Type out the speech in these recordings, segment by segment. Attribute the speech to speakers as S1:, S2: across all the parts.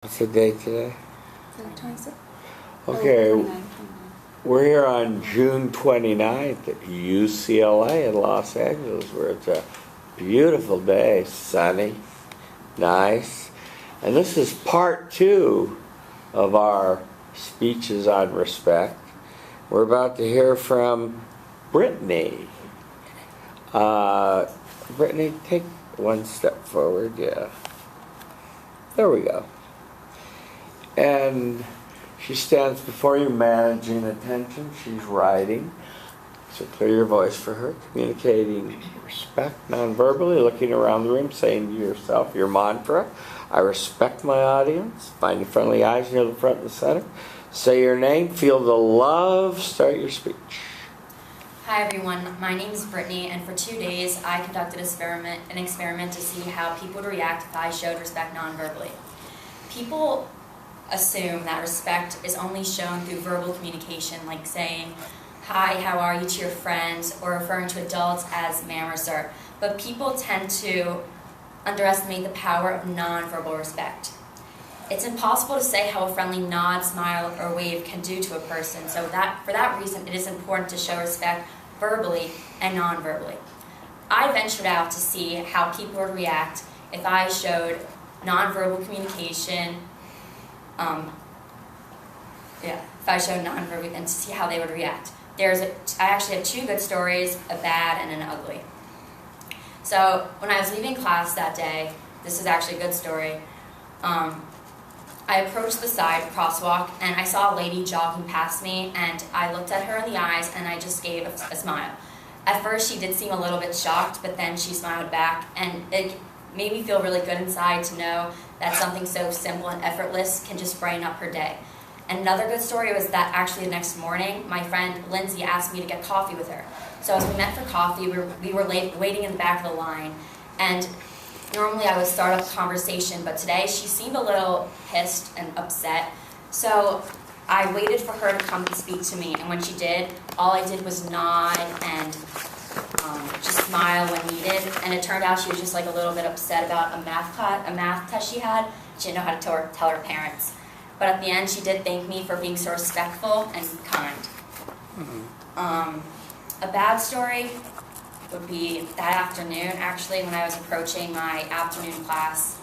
S1: What's the date today?
S2: The 26th?
S1: Okay,
S2: 29th.
S1: we're here on June 29th at UCLA in Los Angeles, where it's a beautiful day, sunny, nice. And this is part 2 of our speeches on respect. We're about to hear from Brittany. Brittany, take one step forward, yeah. There we go. And she stands before you managing attention. She's writing. So clear your voice for her. Communicating respect non-verbally, looking around the room, saying to yourself your mantra. I respect my audience. Finding friendly eyes near the front and the center. Say your name. Feel the love. Start your speech.
S3: Hi everyone, my name is Brittany, and for 2 days I conducted an experiment to see how people would react if I showed respect non-verbally. People assume that respect is only shown through verbal communication, like saying, hi, how are you to your friends, or referring to adults as ma'am or sir. But people tend to underestimate the power of non-verbal respect. It's impossible to say how a friendly nod, smile, or wave can do to a person, so for that reason it is important to show respect verbally and non-verbally. I ventured out to see how people would react if I showed non-verbal communication, if I showed non-verbal, and to see how they would react. I actually have 2 good stories, a bad and an ugly. So when I was leaving class that day, this is actually a good story, I approached the side crosswalk and I saw a lady jogging past me, and I looked at her in the eyes and I just gave a smile. At first she did seem a little bit shocked, but then she smiled back, and it made me feel really good inside to know that something so simple and effortless can just brighten up her day. And another good story was that actually the next morning my friend Lindsay asked me to get coffee with her. So as we met for coffee, we were waiting in the back of the line, and normally I would start up a conversation, but today she seemed a little pissed and upset. So I waited for her to come and speak to me, and when she did, all I did was nod and just smile when needed. And it turned out she was just like a little bit upset about a math test she had. She didn't know how to tell her parents. But at the end, she did thank me for being so respectful and kind. A bad story would be that afternoon, actually, when I was approaching my afternoon class.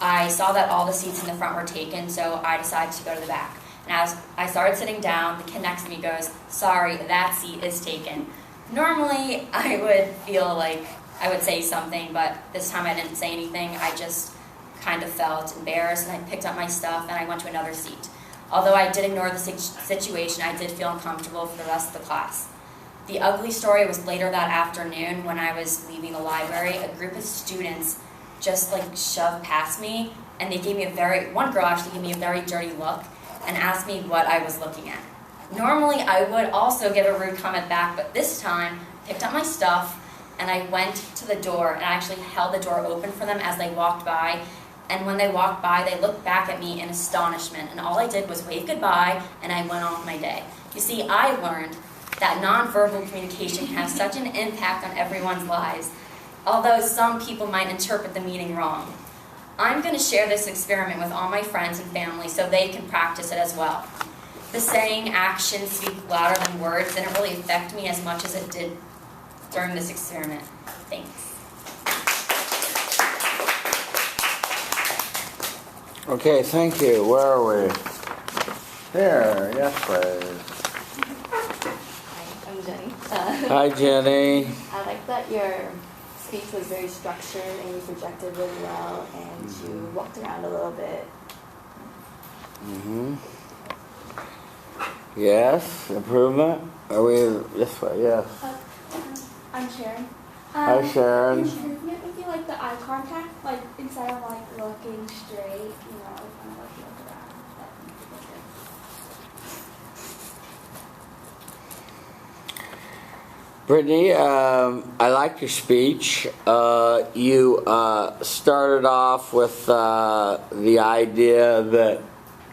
S3: I saw that all the seats in the front were taken, so I decided to go to the back. And as I started sitting down, the kid next to me goes, sorry, that seat is taken. Normally, I would feel like I would say something, but this time I didn't say anything. I just kind of felt embarrassed, and I picked up my stuff and I went to another seat. Although I did ignore the situation, I did feel uncomfortable for the rest of the class. The ugly story was later that afternoon when I was leaving the library. A group of students just like shoved past me, and they gave me one girl actually gave me a very dirty look and asked me what I was looking at. Normally I would also give a rude comment back, but this time I picked up my stuff and I went to the door and I actually held the door open for them as they walked by. And when they walked by, they looked back at me in astonishment, and all I did was wave goodbye and I went on with my day. You see, I learned that nonverbal communication can have such an impact on everyone's lives, although some people might interpret the meaning wrong. I'm going to share this experiment with all my friends and family so they can practice it as well. The saying, actions speak louder than words, didn't really affect me as much as it did during this experiment. Thanks.
S1: Okay, thank you. Where are we? Here, yes, please.
S2: Hi, I'm Jenny.
S1: Hi, Jenny.
S2: I like that your speech was very structured and you projected really well, and you walked around a little bit.
S1: Yes, improvement. Are we this way? Yes.
S4: I'm Sharon.
S1: Hi, Sharon.
S4: Improvement would be like the eye contact, like instead of like looking straight, kind of like look around.
S1: Brittany, I liked your speech. You started off with the idea that,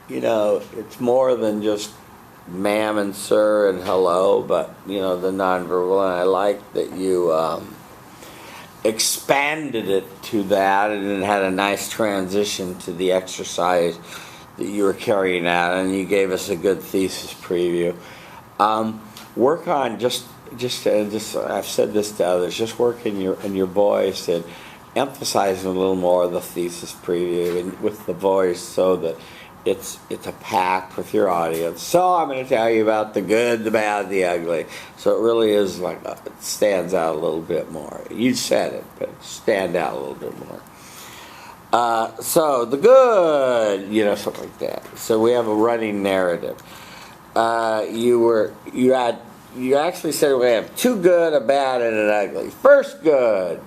S1: it's more than just ma'am and sir and hello, but, the nonverbal. And I like that you expanded it to that, and it had a nice transition to the exercise that you were carrying out, and you gave us a good thesis preview. Work on just I've said this to others. Just work in your voice and emphasizing a little more of the thesis preview and with the voice, so that it's a pact with your audience. So I'm going to tell you about the good, the bad, the ugly. So it really is like it stands out a little bit more. You said it, but it stand out a little bit more. So the good, something like that. So we have a running narrative. You actually said we have two good, a bad, and an ugly. First good,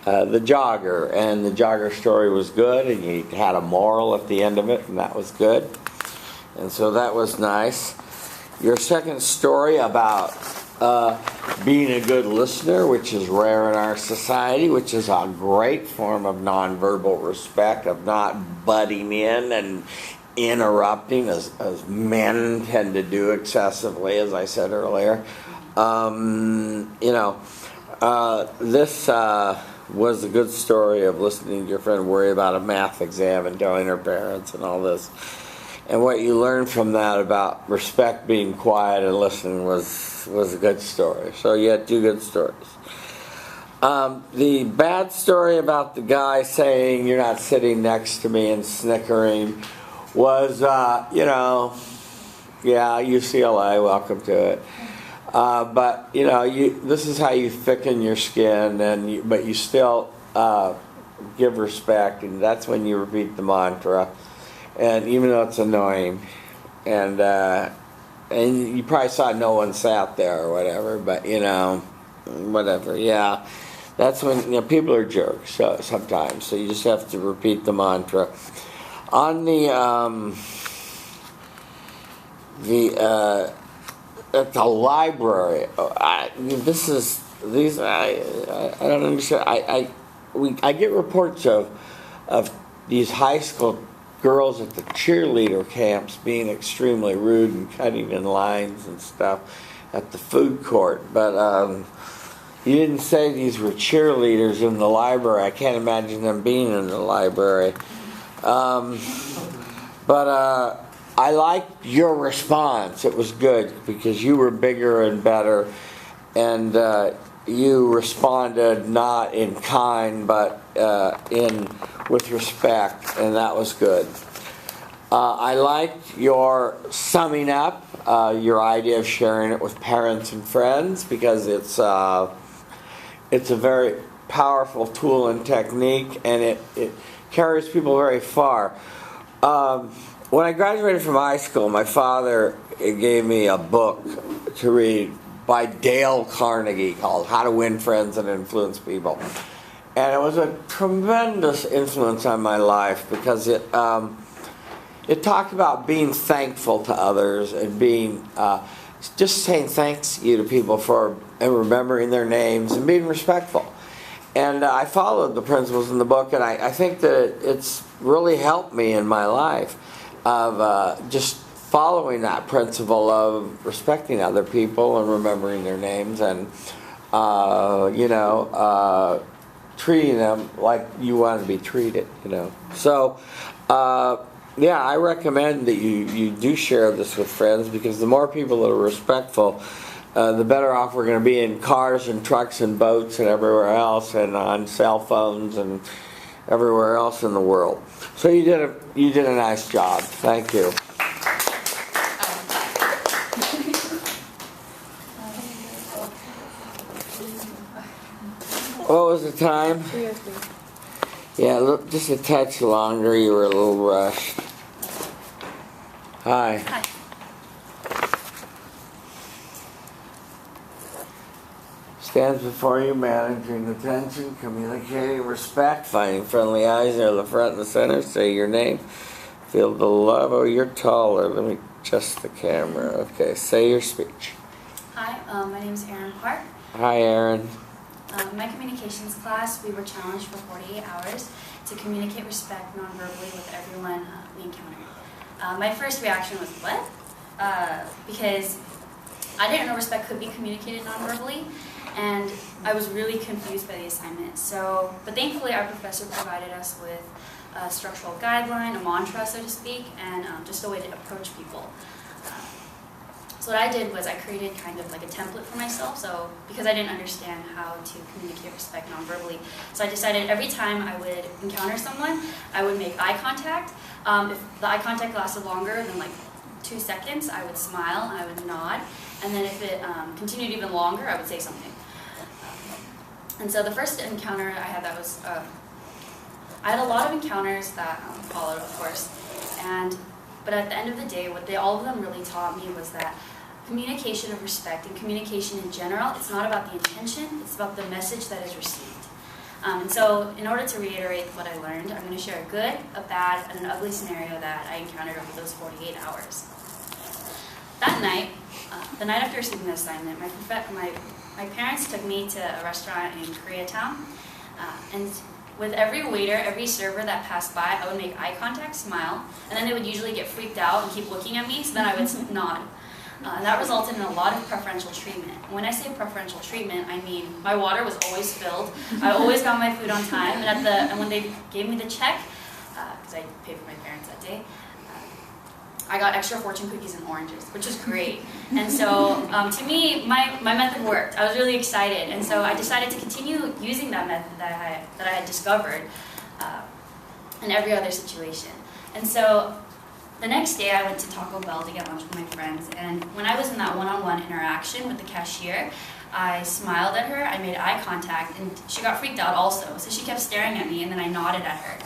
S1: the jogger, and the jogger story was good, and you had a moral at the end of it, and that was good. And so that was nice. Your second story about being a good listener, which is rare in our society, which is a great form of nonverbal respect, of not butting in and interrupting as men tend to do excessively, as I said earlier. This was a good story of listening to your friend worry about a math exam and telling her parents and all this. And what you learned from that about respect, being quiet, and listening was a good story. So you had two good stories. The bad story about the guy saying you're not sitting next to me and snickering was, UCLA, welcome to it. But this is how you thicken your skin, but you still give respect, and that's when you repeat the mantra. And even though it's annoying, and you probably saw no one sat there or whatever, but whatever. Yeah, that's when people are jerks sometimes. So you just have to repeat the mantra. On at the library, I don't understand. I get reports of these high school girls at the cheerleader camps being extremely rude and cutting in lines and stuff at the food court, but you didn't say these were cheerleaders in the library. I can't imagine them being in the library. But I liked your response. It was good because you were bigger and better, and you responded not in kind but with respect, and that was good. I liked your summing up, your idea of sharing it with parents and friends, because it's a very powerful tool and technique, and it carries people very far. When I graduated from high school, my father gave me a book to read by Dale Carnegie called How to Win Friends and Influence People. And it was a tremendous influence on my life because it talked about being thankful to others and being just saying thanks you to people and remembering their names and being respectful. And I followed the principles in the book, and I think that it's really helped me in my life of just following that principle of respecting other people and remembering their names and treating them like you want to be treated. So I recommend that you do share this with friends, because the more people that are respectful, the better off we're going to be in cars and trucks and boats and everywhere else, and on cell phones and everywhere else in the world. So you did a nice job. Thank you. What was the time?
S2: 3:03.
S1: Yeah, look, just a touch longer. You were a little rushed. Hi.
S3: Hi.
S1: Stands before you, managing attention, communicating respect, finding friendly eyes near the front and the center. Say your name. Feel the love. Oh, you're taller. Let me adjust the camera. Okay, say your speech.
S5: Hi, my name is Erin Park.
S1: Hi, Erin.
S5: In my communications class, we were challenged for 48 hours to communicate respect non-verbally with everyone we encountered. My first reaction was, what? Because I didn't know respect could be communicated non-verbally. and I was really confused by the assignment. So, but thankfully our professor provided us with a structural guideline, a mantra, so to speak, and just a way to approach people. So what I did was I created kind of like a template for myself, so because I didn't understand how to communicate respect non-verbally. So I decided every time I would encounter someone, I would make eye contact. If the eye contact lasted longer than like 2 seconds, I would smile, I would nod, and then if it continued even longer, I would say something. And so the first encounter I had, that was, I had a lot of encounters that followed, of course, but at the end of the day, what all of them really taught me was that communication of respect and communication in general, it's not about the intention, it's about the message that is received. And so in order to reiterate what I learned, I'm going to share a good, a bad, and an ugly scenario that I encountered over those 48 hours. That night, the night after receiving the assignment, my parents took me to a restaurant in Koreatown, and with every waiter, every server that passed by, I would make eye contact, smile, and then they would usually get freaked out and keep looking at me, so then I would nod. And that resulted in a lot of preferential treatment. When I say preferential treatment, I mean my water was always filled, I always got my food on time, and when they gave me the check, because I paid for my parents that day, I got extra fortune cookies and oranges, which was great. And so, to me, my method worked. I was really excited, and so I decided to continue using that method that I had discovered in every other situation. And so, the next day I went to Taco Bell to get lunch with my friends, and when I was in that one-on-one interaction with the cashier, I smiled at her, I made eye contact, and she got freaked out also. So she kept staring at me, and then I nodded at her.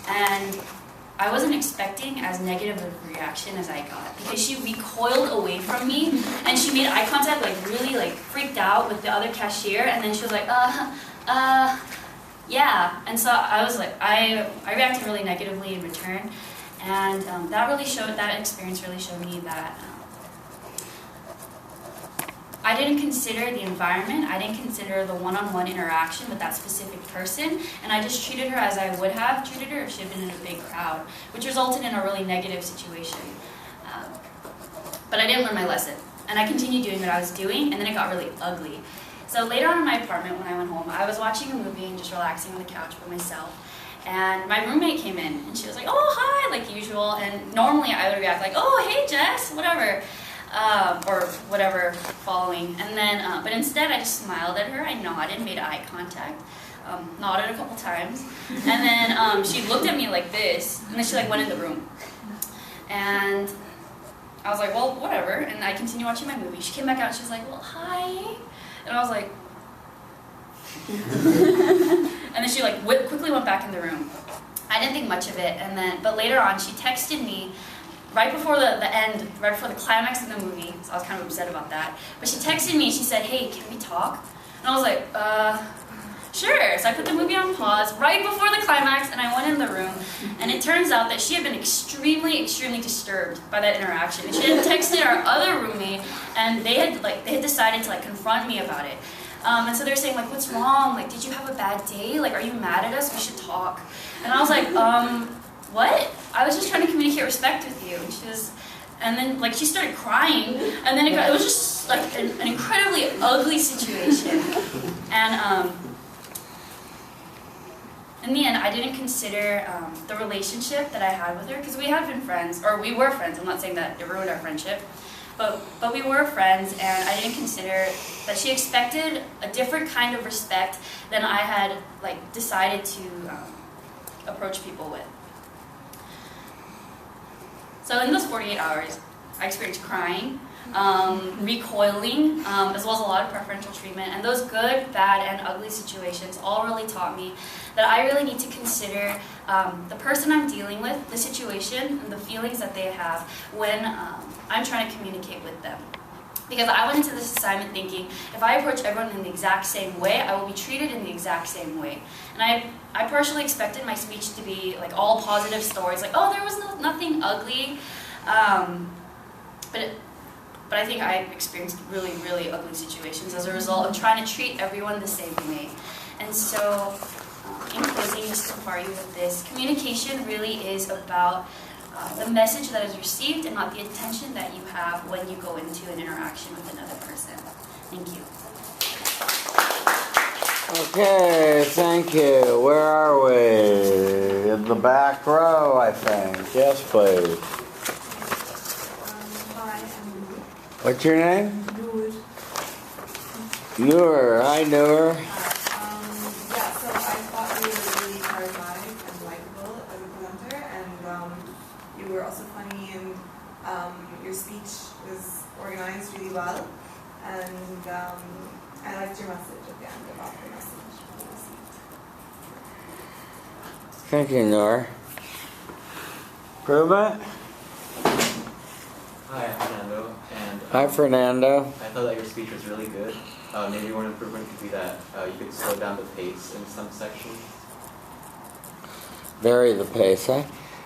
S5: And I wasn't expecting as negative of a reaction as I got, because she recoiled away from me, and she made eye contact, like really like freaked out with the other cashier, and then she was like, yeah. And so I was like, I reacted really negatively in return, and that experience really showed me that I didn't consider the environment, I didn't consider the one-on-one interaction with that specific person, and I just treated her as I would have treated her if she had been in a big crowd, which resulted in a really negative situation. But I didn't learn my lesson, and I continued doing what I was doing, and then it got really ugly. So later on in my apartment when I went home, I was watching a movie and just relaxing on the couch by myself, and my roommate came in, and she was like, oh, hi, like usual, and normally I would react like, oh, hey, Jess, whatever. Or whatever following, and then, but instead I just smiled at her, I nodded, made eye contact, nodded a couple times, and then she looked at me like this, and then she like went in the room, and I was like, well, whatever, and I continued watching my movie. She came back out, and she was like, well, hi, and I was like, and then she like quickly went back in the room. I didn't think much of it, but later on she texted me right before the end, right before the climax of the movie, so I was kind of upset about that. But she texted me and she said, hey, can we talk? And I was like, sure. So I put the movie on pause right before the climax, and I went in the room, and it turns out that she had been extremely, extremely disturbed by that interaction. And she had texted our other roommate, and they had decided to like confront me about it. And so they're saying like, what's wrong? Like, did you have a bad day? Like, are you mad at us? We should talk. And I was like, what? I was just trying to communicate respect with you. And then like she started crying, and then it was just like an incredibly ugly situation. And in the end, I didn't consider the relationship that I had with her, because we had been friends, or we were friends. I'm not saying that it ruined our friendship, but we were friends, and I didn't consider that she expected a different kind of respect than I had like decided to approach people with. So in those 48 hours, I experienced crying, recoiling, as well as a lot of preferential treatment, and those good, bad, and ugly situations all really taught me that I really need to consider the person I'm dealing with, the situation, and the feelings that they have when I'm trying to communicate with them. Because I went into this assignment thinking, if I approach everyone in the exact same way, I will be treated in the exact same way. And I partially expected my speech to be like all positive stories, like, oh, there was nothing ugly. But I think I experienced really, really ugly situations as a result of trying to treat everyone the same way. And so, in closing, just to bar you with this, communication really is about the message that is received and not the intention that you have when you go into an interaction with another person. Thank you.
S1: Okay, thank you. Where are we? In the back row, I think. Yes, please.
S6: Hi, I'm Noor.
S1: What's your name?
S6: Noor.
S1: Noor. Hi, Noor.
S6: Yeah, so I thought you were really charismatic and likable as a presenter, and you were also funny, and your speech was organized really well, and I liked your message at the end about the message from the seat.
S1: Thank you, Noor. Pruma?
S7: Hi, I'm Fernando, and
S1: Hi, Fernando.
S7: I thought that your speech was really good. Maybe one improvement could be that you could slow down the pace in some sections.
S1: Vary the pace, eh?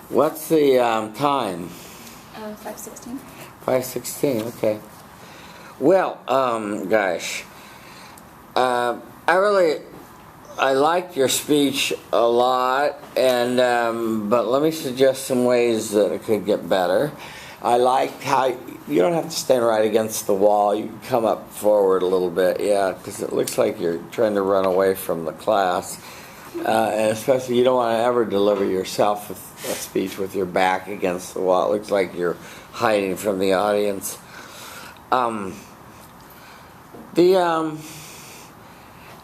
S1: What's the time?
S2: 5:16.
S1: 5:16, okay. Well, gosh. I liked your speech a lot, and but let me suggest some ways that it could get better. I liked how you don't have to stand right against the wall. You can come up forward a little bit, yeah, because it looks like you're trying to run away from the class. And especially, you don't want to ever deliver yourself with a speech with your back against the wall. It looks like you're hiding from the audience.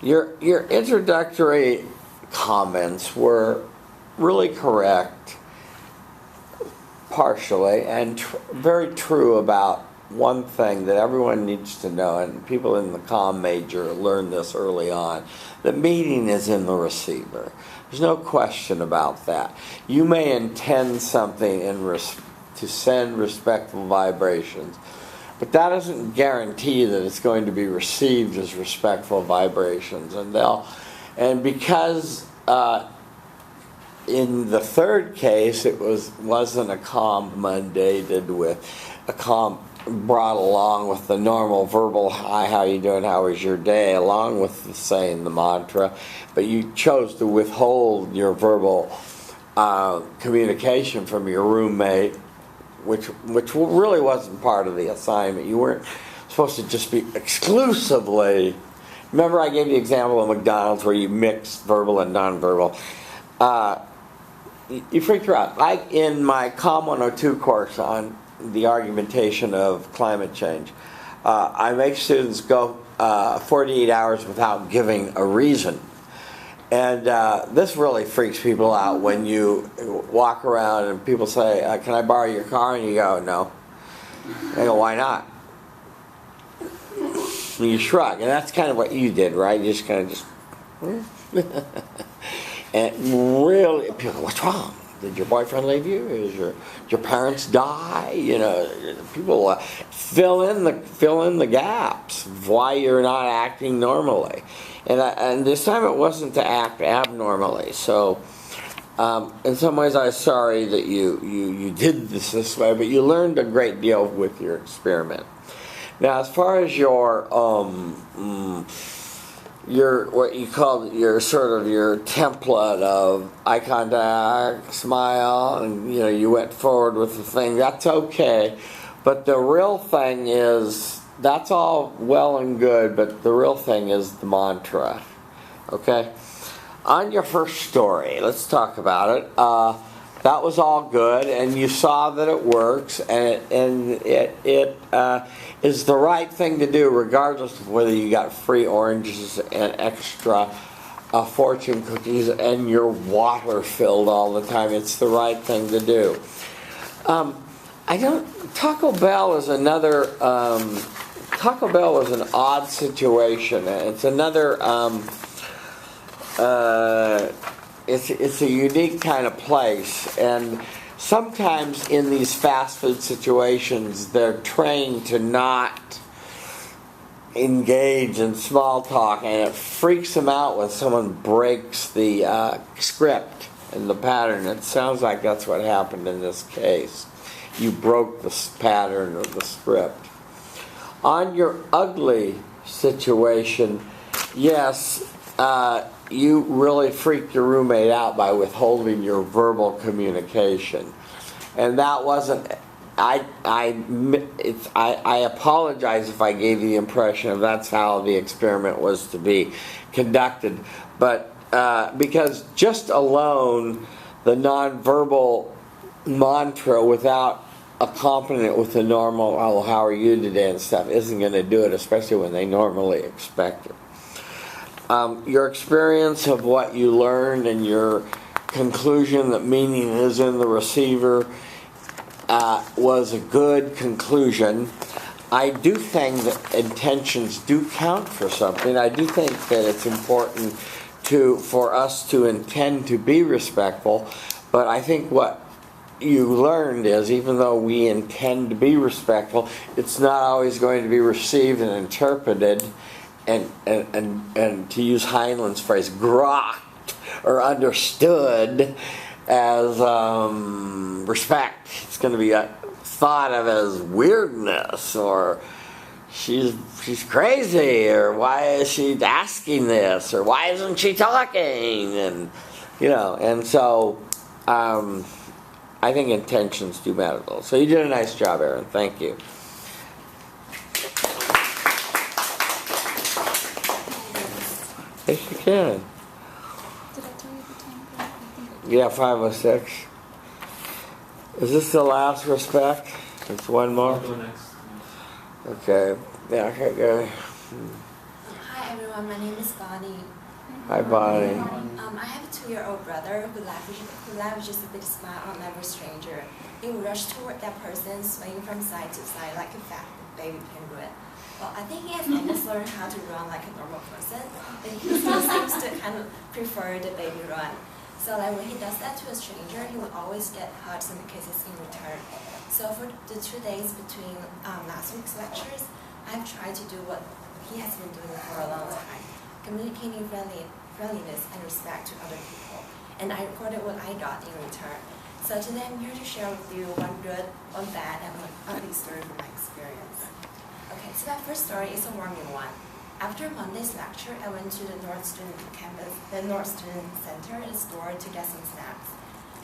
S1: Your introductory comments were really correct, partially, and very true about one thing that everyone needs to know, and people in the comm major learned this early on. The meaning is in the receiver. There's no question about that. You may intend something to send respectful vibrations, but that doesn't guarantee that it's going to be received as respectful vibrations. And because in the third case it wasn't a comm mandated with a comm brought along with the normal verbal hi, how you doing, how was your day, along with saying the mantra, but you chose to withhold your verbal communication from your roommate, which really wasn't part of the assignment. You weren't supposed to just be exclusively. Remember, I gave you the example of McDonald's where you mixed verbal and nonverbal. You freaked her out. In my COM 102 course on the argumentation of climate change, I make students go 48 hours without giving a reason. And this really freaks people out when you walk around and people say, can I borrow your car? And you go, no. They go, why not? And you shrug. And that's kind of what you did, right? You just kind of and really, people go, what's wrong? Did your boyfriend leave you? Did your parents die? You know, people fill in the gaps of why you're not acting normally. And the assignment wasn't to act abnormally. So, in some ways, I'm sorry that you did this way, but you learned a great deal with your experiment. Now, as far as your what you call your sort of your template of eye contact, smile, and you went forward with the thing. That's okay, but the real thing is that's all well and good. But the real thing is the mantra. Okay, on your first story, let's talk about it. That was all good, and you saw that it works, and it is the right thing to do, regardless of whether you got free oranges and extra fortune cookies and your water filled all the time. It's the right thing to do. Taco Bell is another. Taco Bell was an odd situation. It's another. It's a unique kind of place, and sometimes in these fast food situations, they're trained to not engage in small talk, and it freaks them out when someone breaks the script and the pattern. It sounds like that's what happened in this case. You broke the pattern of the script. On your ugly situation, yes, you really freaked your roommate out by withholding your verbal communication. And that wasn't I apologize if I gave you the impression of that's how the experiment was to be conducted, but because just alone the nonverbal mantra without accompanying it with the normal "oh, how are you today" and stuff isn't going to do it, especially when they normally expect it. Your experience of what you learned and your conclusion that meaning is in the receiver was a good conclusion. I do think that intentions do count for something. I do think that it's important for us to intend to be respectful, but I think what you learned is even though we intend to be respectful, it's not always going to be received and interpreted and to use Heinlein's phrase, grokked or understood as respect. It's going to be thought of as weirdness, or she's crazy, or why is she asking this, or why isn't she talking, and and so I think intentions do matter though. So you did a nice job, Aaron. Thank you. Yes, you can.
S4: Did I tell you the time? I think
S1: Yeah, 5:06. Is this the last respect? It's one more?
S7: I'll go next.
S1: Okay. Yeah, okay, go.
S8: Hi everyone, my name is Bonnie.
S1: Hi, Bonnie.
S8: I have a 2-year-old brother who lavishes a big smile on every stranger. He will rush toward that person, swaying from side to side like a fat baby penguin. Well, I think he has almost learned how to run like a normal person, but he still seems to kind of prefer the baby run. So like when he does that to a stranger, he will always get hugs and kisses in return. So for the 2 days between last week's lectures, I've tried to do what he has been doing for a long time, communicating friendliness and respect to other people. And I recorded what I got in return. So today I'm here to share with you one good, one bad, and one ugly story from my experience. Okay, so my first story is a warming one. After Monday's lecture, I went to the North Student campus, the North Student Center and store to get some snacks.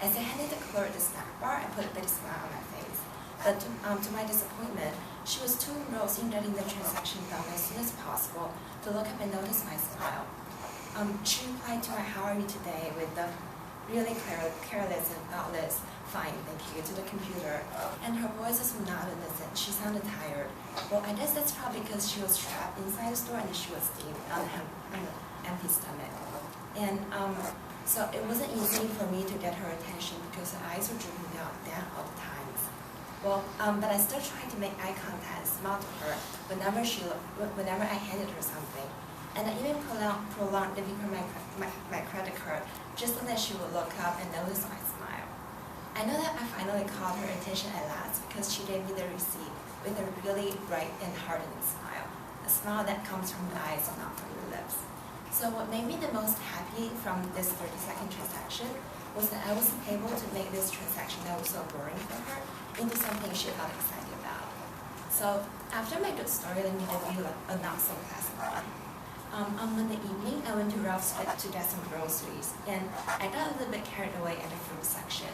S8: As I handed the clerk the snack bar, I put a big smile on my face. But to my disappointment, she was too engrossed in getting the transaction done as soon as possible to look up and notice my smile. She replied to my "how are you today" with the really careless and thoughtless "fine, thank you" to the computer, and her voice was monotonous and she sounded tired. Well, I guess that's probably because she was trapped inside the store and she was eating on an empty stomach. And so it wasn't easy for me to get her attention because her eyes were drooping down all the times. Well, but I still tried to make eye contact and smile to her whenever I handed her something. And I even prolonged giving her my credit card just so that she would look up and notice my smile. I know that I finally caught her attention at last because she gave me the receipt with a really bright and hardening smile, a smile that comes from the eyes and not from the lips. So what made me the most happy from this 30-second transaction was that I was able to make this transaction that was so boring for her into something she got excited about. So after my good story, let me give you a not-so-pleasant one. On Monday evening, I went to Ralph's to get some groceries, and I got a little bit carried away at the fruit section.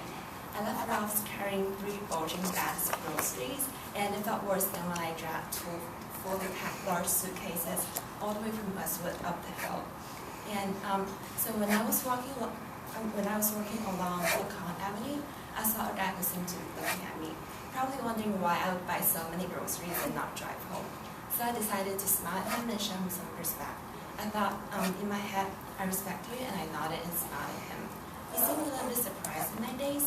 S8: I left Ralph's carrying 3 bulging bags of groceries, and it felt worse than when I dragged 2 fully packed large suitcases all the way from Westwood up the hill. And so when I was walking along Ucla Avenue, I saw a guy who seemed to be looking at me, probably wondering why I would buy so many groceries and not drive home. So I decided to smile at him and show him some respect. I thought, in my head, I respect you, and I nodded and smiled at him. He seemed a little bit surprised in my day,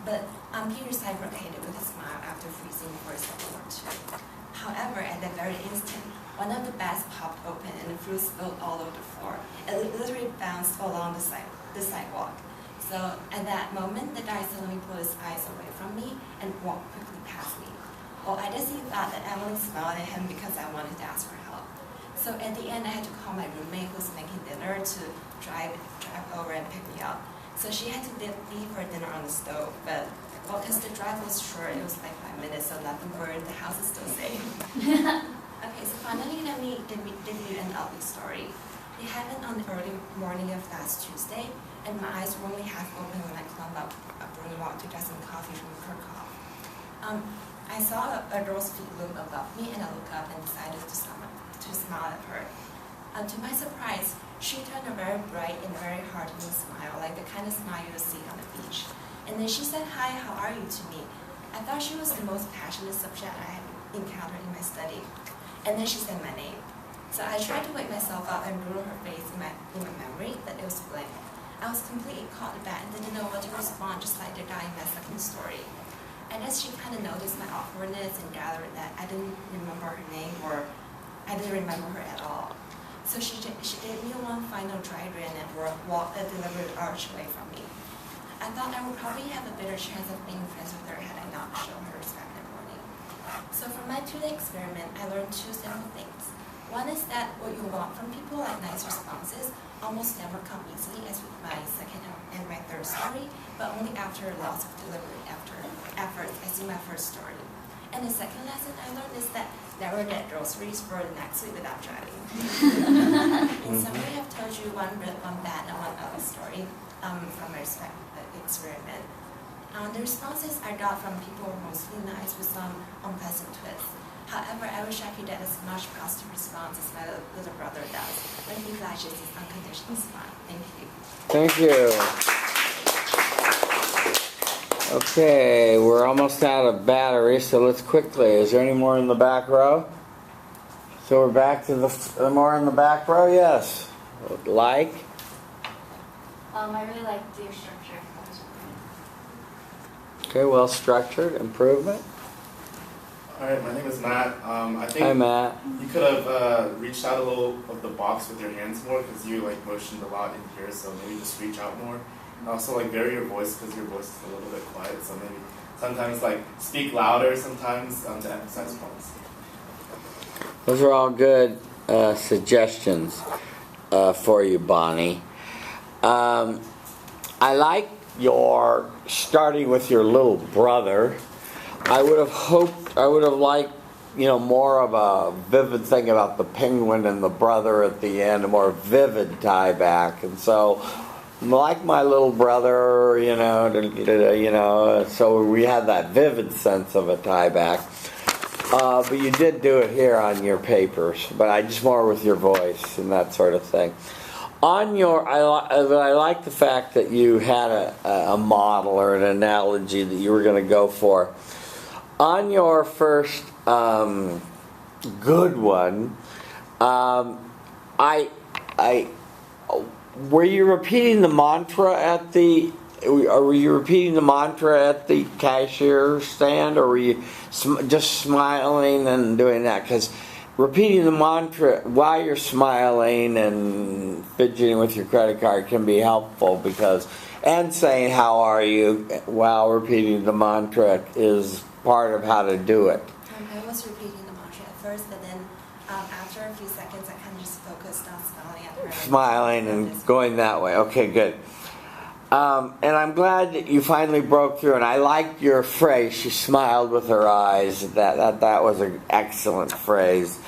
S8: but he reciprocated with a smile after freezing for a second or 2. However, at that very instant, one of the bags popped open and the fruit spilled all over the floor. It literally bounced along the sidewalk. So at that moment, the guy suddenly pulled his eyes away from me and walked quickly past me. Well, I guess he thought that I only smiled at him because I wanted to ask for help. So at the end, I had to call my roommate who was making dinner to drive over and pick me up. So she had to leave her dinner on the stove, but well, because the drive was short, it was like 5 minutes, so nothing burned, the house is still safe. Okay, so finally let me give you an ugly story. It happened on the early morning of last Tuesday, and my eyes were only half open when I climbed up a broom walk to get some coffee from Kirchhoff. I saw a girl's feet loom above me, and I looked up and decided to smile at her. To my surprise, she turned a very bright and very heartening smile, like the kind of smile you see on the beach. And then she said, "Hi, how are you?" to me. I thought she was the most passionate subject I had encountered in my study. And then she said my name. So I tried to wake myself up and drew her face in my memory, but it was blank. I was completely caught aback and didn't know what to respond, just like the guy in my second story. I guess she kind of noticed my awkwardness and gathered that I didn't remember her name, or I didn't remember her at all. So she gave me one final dry grin and walked a deliberate arch away from me. I thought I would probably have a better chance of being friends with her had I not shown her respect that morning. So from my 2-day experiment, I learned 2 simple things. One is that what you want from people, like nice responses, almost never come easily, as with my second and my third story, but only after lots of deliberate effort, as in my first story. And the second lesson I learned is that never get groceries for the next week without driving. In summary, I've told you one good, one bad, and one ugly story from my experiment. The responses I got from people were mostly nice with some unpleasant twists. However, I wish I could get as much positive response as my little brother does when he flashes his unconditional smile. Thank you.
S1: Thank you. Okay, we're almost out of battery, so let's quickly. Is there any more in the back row? So we're back to the more in the back row? Yes. Like?
S4: I really liked your structure.
S1: Okay, well structured. Improvement.
S9: Alright, my name is Matt. I think
S1: Hi, Matt.
S9: you could have reached out a little of the box with your hands more, because you like motioned a lot in here, so maybe just reach out more. And also like vary your voice, because your voice is a little bit quiet, so maybe sometimes like speak louder sometimes to emphasize points.
S1: Those are all good suggestions for you, Bonnie. I like your starting with your little brother. I would have liked, more of a vivid thing about the penguin and the brother at the end, a more vivid tie back. And so, like my little brother, so we had that vivid sense of a tie back. But you did do it here on your papers, but I just more with your voice and that sort of thing. I like the fact that you had a model or an analogy that you were going to go for. On your first good one, were you repeating the mantra at the? Were you repeating the mantra at the cashier stand, or were you just smiling and doing that? Because repeating the mantra while you're smiling and fidgeting with your credit card can be helpful, and saying "How are you?" while repeating the mantra is part of how to do it.
S8: I was repeating the mantra at first, but then after a few seconds, I kind of just focused on smiling at her.
S1: Smiling and going that way. Okay, good. And I'm glad that you finally broke through. And I liked your phrase. She smiled with her eyes. That was an excellent phrase.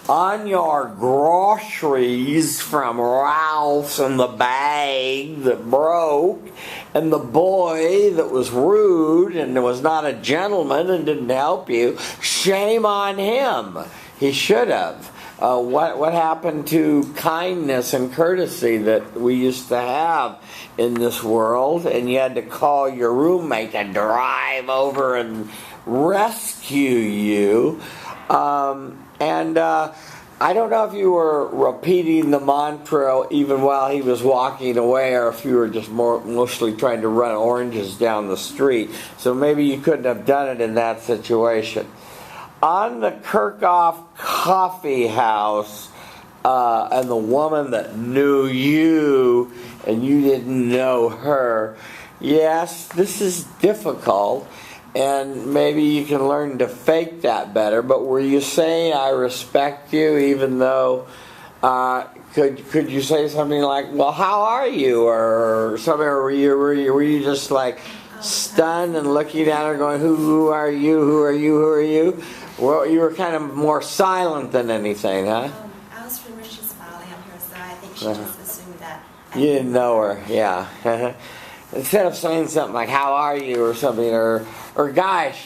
S1: On your groceries from Ralph's and the bag that broke and the boy that was rude and was not a gentleman and didn't help you, shame on him. He should have. What happened to kindness and courtesy that we used to have in this world, and you had to call your roommate to drive over and rescue you? I don't know if you were repeating the mantra even while he was walking away, or if you were just mostly trying to run oranges down the street. So maybe you couldn't have done it in that situation. On the Kirchhoff Coffee House, and the woman that knew you and you didn't know her, yes, this is difficult. And maybe you can learn to fake that better. But were you saying I respect you, even though could you say something like, well, how are you, or something? Or were you just like stunned and looking at her, going, who are you? Who are you? Who are you? Well, you were kind of more silent than anything, huh?
S8: I was pretty much just smiling at her, so I think she just assumed that.
S1: You didn't know her, yeah. instead of saying something like "How are you?" or something, or "Gosh,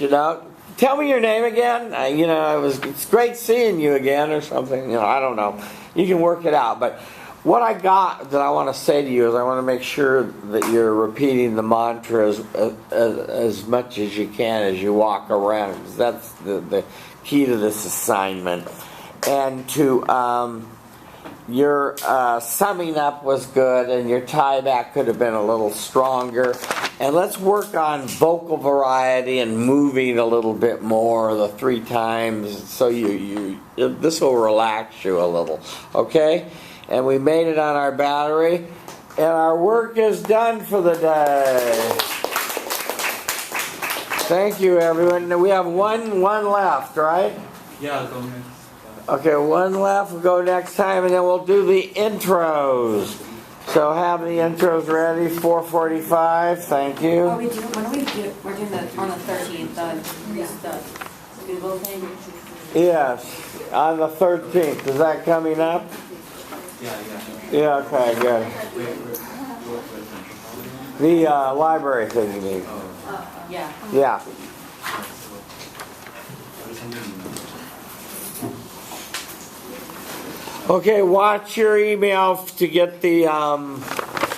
S1: tell me your name again. It's great seeing you again," or something. I don't know. You can work it out. But what I got that I want to say to you is I want to make sure that you're repeating the mantra as much as you can as you walk around. 'Cause that's the key to this assignment. And to your summing up was good, and your tie back could have been a little stronger. And let's work on vocal variety and moving a little bit more, the 3 times, so this will relax you a little, okay? And we made it on our battery, and our work is done for the day. Thank you, everyone. We have one left, right?
S7: Yeah, go ahead.
S1: Okay, one left. We'll go next time, and then we'll do the intros. So have the intros ready. 4:45. Thank you.
S10: We're doing on the 13th, the Google thing.
S1: Yes, on the 13th. Is that coming up? Yeah. Okay. Good. The library thing, you mean?
S10: Yeah.
S1: Yeah. Okay, watch your email to get the,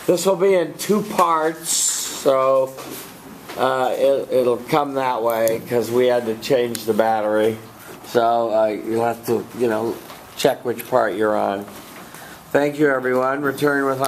S1: this will be in 2 parts, so it'll come that way because we had to change the battery. So you'll have to, check which part you're on. Thank you, everyone. Return with